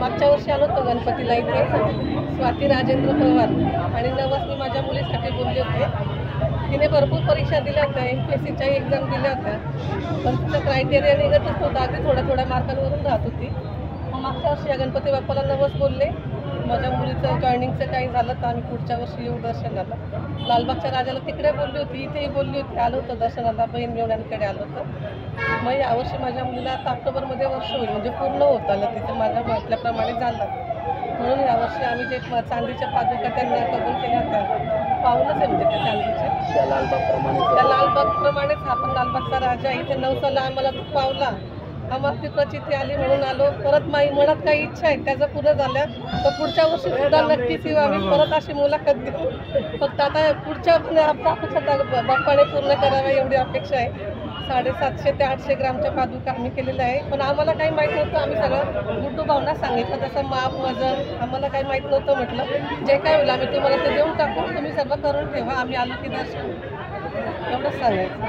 मागच्या वर्षी आलो होतो गणपतीला इथे स्वाती राजेंद्र पवार आणि नवस मी माझ्या मुलीसाठी बोलले होते। तिने भरपूर परीक्षा दिल्या होत्या, MPSCच्या एक्झाम दिल्या होत्या, पण तिचं क्रायटेरिया निघतच नव्हतं, अगदी थोड्या मार्कांवरून राहत होती। मग मागच्या वर्षी या गणपती बाप्पाला नवस बोलले। माझ्या मुलीचं जॉईनिंगचं काही झालं तर आम्ही पुढच्या वर्षी येऊ दर्शनाला। लालबागच्या राजाला तिकडे बोलली होती, इथेही बोलली होती, आलो होतं दर्शनाला, बहीण मेवण्यांकडे आलो होतं। मग यावर्षी माझ्या मुलीला आता ऑक्टोबरमध्ये वर्ष होईल, म्हणजे पूर्ण होत आलं तिचं माझ्या म्हटल्याप्रमाणे झालं। म्हणून यावर्षी आम्ही जे चांदीच्या पादुका त्यांना कबूल केल्या होत्या, पाऊलच आहे म्हणजे त्या चांदीच्या, त्या लालबागप्रमाणेच आपण लालबागचा राजा इथे नवसाला आम्हाला तो पावला, आम्हाला ती प्रचिती आली म्हणून आलो। परत माझी मनात काही इच्छा आहे त्याचं पूर्ण झालं तर पुढच्या वर्षी सुद्धा नक्कीच येऊ आम्ही परत अशी मुलाखत देऊ। फक्त आता पुढच्या अपेक्षा बाप्पाने पूर्ण कराव्या एवढी अपेक्षा आहे। 750 ते 800 ग्रामच्या पादुका आम्ही केलेल्या आहे, पण आम्हाला काही माहीत नव्हतं। आम्ही सगळं गुड्डू भावना सांगितलं तसं माप वजन आम्हाला काही माहीत नव्हतं। म्हटलं जे काय होईल आम्ही तुम्हाला ते देऊन टाकू, तुम्ही सर्व करून ठेवा, आम्ही आलो की दर्शन एवढंच सांगायचं।